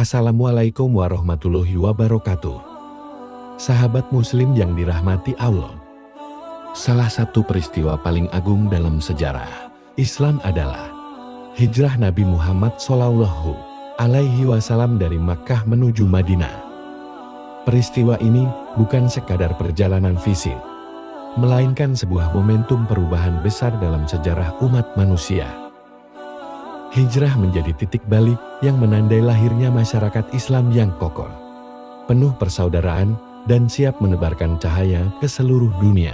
Assalamualaikum warahmatullahi wabarakatuh. Sahabat muslim yang dirahmati Allah. Salah satu peristiwa paling agung dalam sejarah Islam adalah hijrah Nabi Muhammad SAW dari Makkah menuju Madinah. Peristiwa ini bukan sekadar perjalanan fisik, melainkan sebuah momentum perubahan besar dalam sejarah umat manusia. Hijrah menjadi titik balik yang menandai lahirnya masyarakat Islam yang kokoh, penuh persaudaraan, dan siap menebarkan cahaya ke seluruh dunia.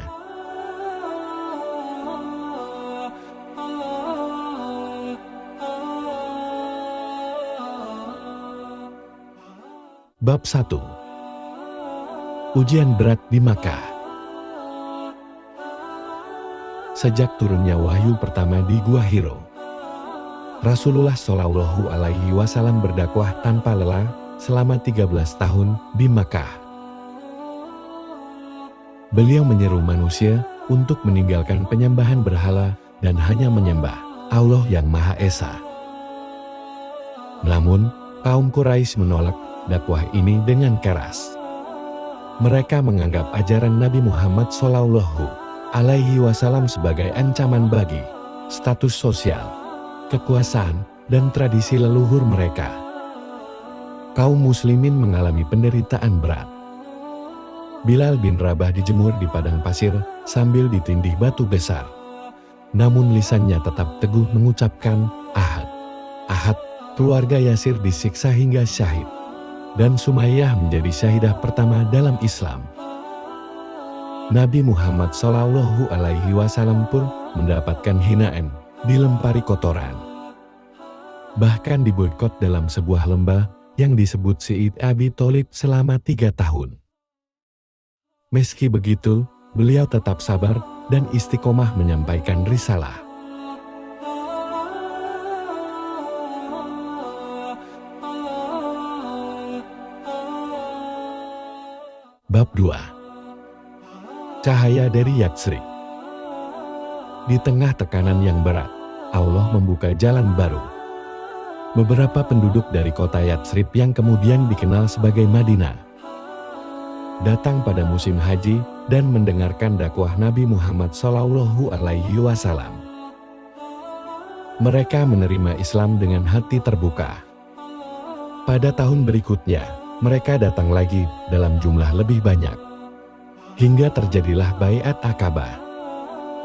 Bab 1. Ujian berat di Makkah. Sejak turunnya wahyu pertama di Gua Hiro, Rasulullah SAW berdakwah tanpa lelah selama 13 tahun di Makkah. Beliau menyeru manusia untuk meninggalkan penyembahan berhala dan hanya menyembah Allah yang Maha Esa. Namun, kaum Quraisy menolak dakwah ini dengan keras. Mereka menganggap ajaran Nabi Muhammad SAW sebagai ancaman bagi status sosial, kekuasaan, dan tradisi leluhur mereka. Kaum muslimin mengalami penderitaan berat. Bilal bin Rabah dijemur di padang pasir sambil ditindih batu besar. Namun lisannya tetap teguh mengucapkan, Ahad, Ahad. Keluarga Yasir disiksa hingga syahid. Dan Sumayyah menjadi syahidah pertama dalam Islam. Nabi Muhammad SAW pun mendapatkan hinaan, dilempari kotoran, bahkan diboikot dalam sebuah lembah yang disebut Syed Abi Tholib selama 3 tahun. Meski begitu, beliau tetap sabar dan istiqomah menyampaikan risalah. Bab 2. Cahaya dari Yatsrib. Di tengah tekanan yang berat, Allah membuka jalan baru. Beberapa penduduk dari kota Yatsrib yang kemudian dikenal sebagai Madinah datang pada musim haji dan mendengarkan dakwah Nabi Muhammad SAW. Mereka menerima Islam dengan hati terbuka. Pada tahun berikutnya, mereka datang lagi dalam jumlah lebih banyak. Hingga terjadilah Baiat Aqabah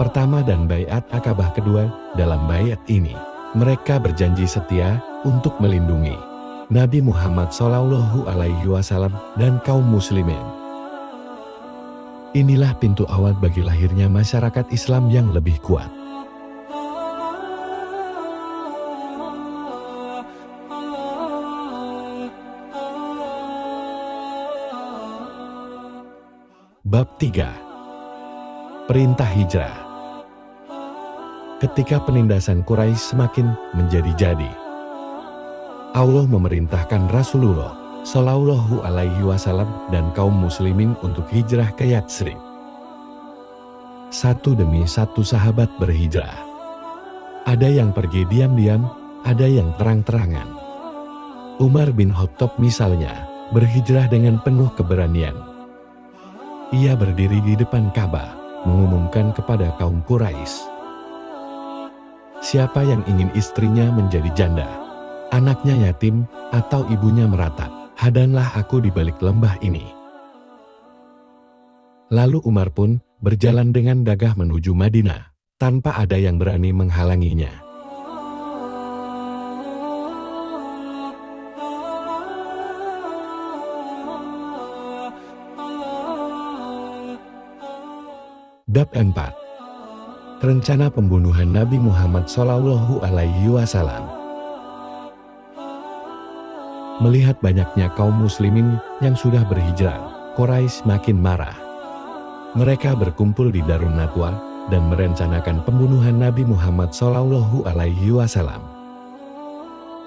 pertama dan Baiat Aqabah kedua. Dalam baiat ini, mereka berjanji setia untuk melindungi Nabi Muhammad SAW dan kaum muslimin. Inilah pintu awal bagi lahirnya masyarakat Islam yang lebih kuat. Bab 3. Perintah hijrah. Ketika penindasan Quraisy semakin menjadi-jadi, Allah memerintahkan Rasulullah SAW dan kaum muslimin untuk hijrah ke Yatsrib. Satu demi satu sahabat berhijrah. Ada yang pergi diam-diam, ada yang terang-terangan. Umar bin Khattab misalnya berhijrah dengan penuh keberanian. Ia berdiri di depan Ka'bah, mengumumkan kepada kaum Quraisy, siapa yang ingin istrinya menjadi janda, anaknya yatim, atau ibunya meratap, hadanlah aku di balik lembah ini. Lalu Umar pun berjalan dengan gagah menuju Madinah, tanpa ada yang berani menghalanginya. Bab 4. Rencana pembunuhan Nabi Muhammad SAW. Melihat banyaknya kaum muslimin yang sudah berhijrah, Quraisy makin marah. Mereka berkumpul di Darun Nadwa dan merencanakan pembunuhan Nabi Muhammad SAW.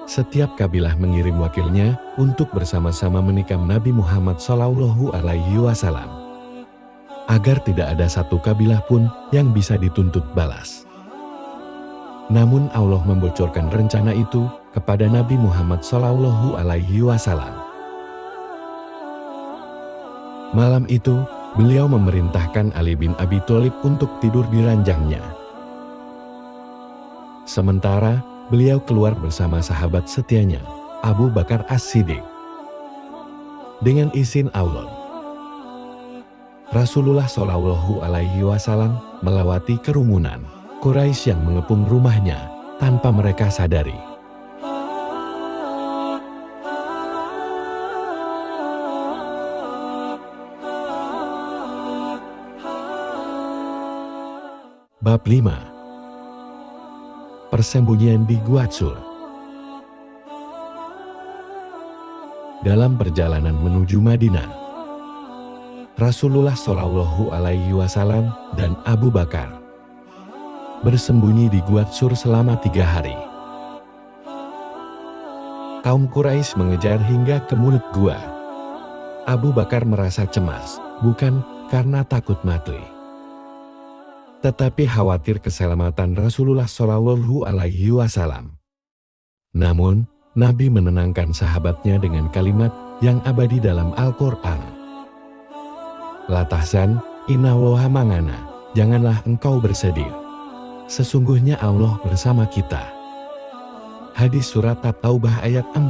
Setiap kabilah mengirim wakilnya untuk bersama-sama menikam Nabi Muhammad SAW, agar tidak ada satu kabilah pun yang bisa dituntut balas. Namun Allah membocorkan rencana itu kepada Nabi Muhammad SAW. Malam itu, beliau memerintahkan Ali bin Abi Thalib untuk tidur di ranjangnya. Sementara, beliau keluar bersama sahabat setianya, Abu Bakar As-Siddiq. Dengan izin Allah, Rasulullah SAW melewati kerumunan Quraisy yang mengepung rumahnya tanpa mereka sadari. Bab 5. Persembunyian di Gua Tsur. Dalam perjalanan menuju Madinah, Rasulullah SAW dan Abu Bakar bersembunyi di Gua Tsur selama 3 hari. Kaum Quraisy mengejar hingga ke mulut gua. Abu Bakar merasa cemas, bukan karena takut mati, tetapi khawatir keselamatan Rasulullah SAW. Namun, Nabi menenangkan sahabatnya dengan kalimat yang abadi dalam Al-Quran. La tahzan, inna Allaha ma'ana, janganlah engkau bersedih. Sesungguhnya Allah bersama kita. Hadis surat At-Taubah ayat 40.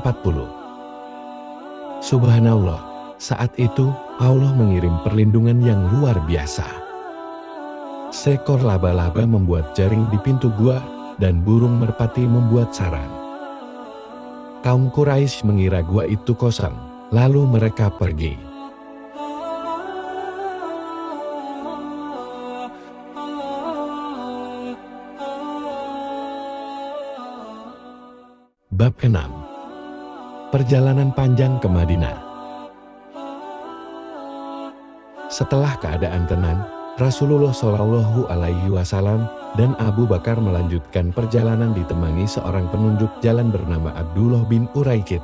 Subhanallah, saat itu Allah mengirim perlindungan yang luar biasa. Seekor laba-laba membuat jaring di pintu gua dan burung merpati membuat sarang. Kaum Quraisy mengira gua itu kosong, lalu mereka pergi. Bab 6. Perjalanan panjang ke Madinah. Setelah keadaan tenang, Rasulullah SAW dan Abu Bakar melanjutkan perjalanan ditemani seorang penunjuk jalan bernama Abdullah bin Uraikid.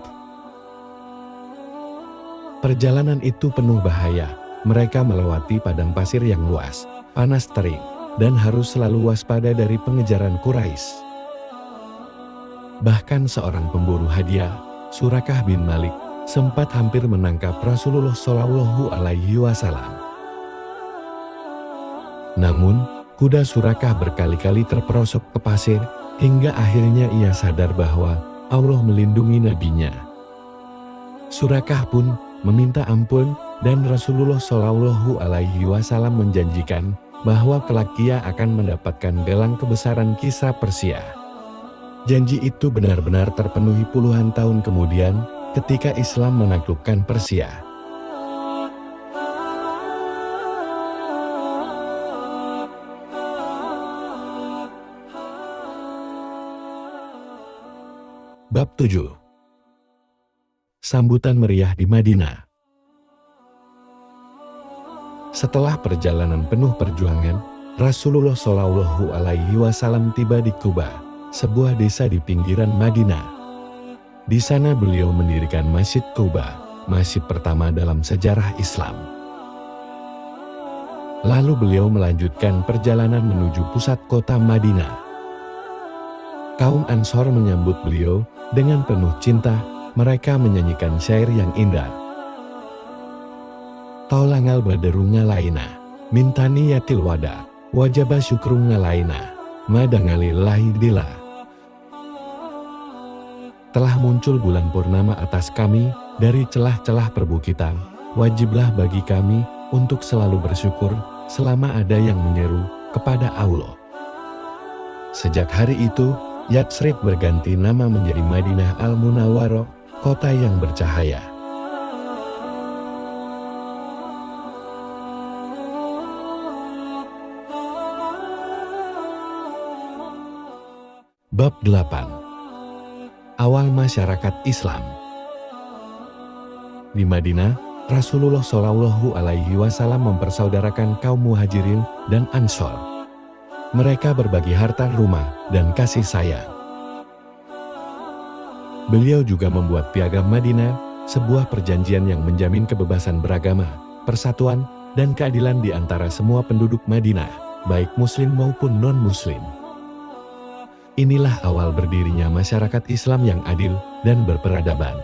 Perjalanan itu penuh bahaya. Mereka melewati padang pasir yang luas, panas terik, dan harus selalu waspada dari pengejaran Quraisy. Bahkan seorang pemburu hadiah, Surakah bin Malik, sempat hampir menangkap Rasulullah SAW. Namun, kuda Surakah berkali-kali terperosok ke pasir, hingga akhirnya ia sadar bahwa Allah melindungi nabinya. Surakah pun meminta ampun, dan Rasulullah SAW menjanjikan bahwa kelak ia akan mendapatkan gelang kebesaran Kisra Persia. Janji itu benar-benar terpenuhi puluhan tahun kemudian ketika Islam menaklukkan Persia. Bab 7. Sambutan meriah di Madinah. Setelah perjalanan penuh perjuangan, Rasulullah SAW tiba di Quba, sebuah desa di pinggiran Madinah. Di sana beliau mendirikan Masjid Quba, masjid pertama dalam sejarah Islam. Lalu beliau melanjutkan perjalanan menuju pusat kota Madinah. Kaum Ansor menyambut beliau dengan penuh cinta. Mereka menyanyikan syair yang indah. Taulangal baderu ngalaina, mintani yatil wada, wajaba syukru ngalaina, madangalillahi dila. Telah muncul bulan purnama atas kami dari celah-celah perbukitan, wajiblah bagi kami untuk selalu bersyukur selama ada yang menyeru kepada Allah. Sejak hari itu, Yatsrib berganti nama menjadi Madinah Al-Munawwarah, kota yang bercahaya. Bab 8. Awal masyarakat Islam. Di Madinah, Rasulullah SAW mempersaudarakan kaum Muhajirin dan Ansor. Mereka berbagi harta rumah dan kasih sayang. Beliau juga membuat Piagam Madinah, sebuah perjanjian yang menjamin kebebasan beragama, persatuan, dan keadilan di antara semua penduduk Madinah, baik Muslim maupun non-Muslim. Inilah awal berdirinya masyarakat Islam yang adil dan berperadaban.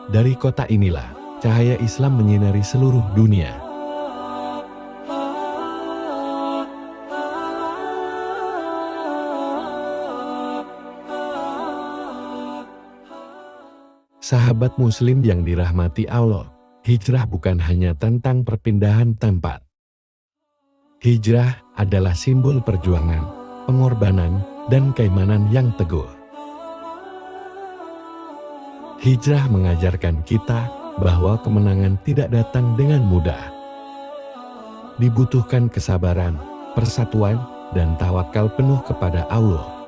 Dari kota inilah, cahaya Islam menyinari seluruh dunia. Sahabat Muslim yang dirahmati Allah, hijrah bukan hanya tentang perpindahan tempat. Hijrah adalah simbol perjuangan, pengorbanan, dan keimanan yang teguh. Hijrah mengajarkan kita bahwa kemenangan tidak datang dengan mudah. Dibutuhkan kesabaran, persatuan, dan tawakal penuh kepada Allah.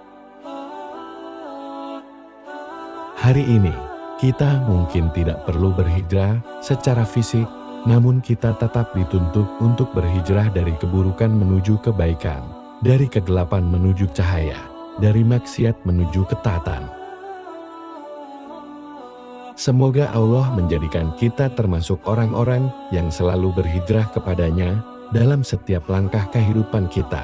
Hari ini, kita mungkin tidak perlu berhijrah secara fisik, namun kita tetap dituntut untuk berhijrah dari keburukan menuju kebaikan, dari kegelapan menuju cahaya, dari maksiat menuju ketaatan. Semoga Allah menjadikan kita termasuk orang-orang yang selalu berhijrah kepadanya dalam setiap langkah kehidupan kita.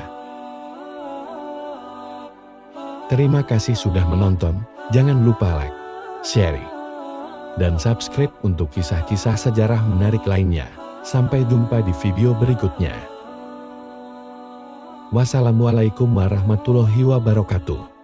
Terima kasih sudah menonton, jangan lupa like, share, dan subscribe untuk kisah-kisah sejarah menarik lainnya. Sampai jumpa di video berikutnya. Wassalamualaikum warahmatullahi wabarakatuh.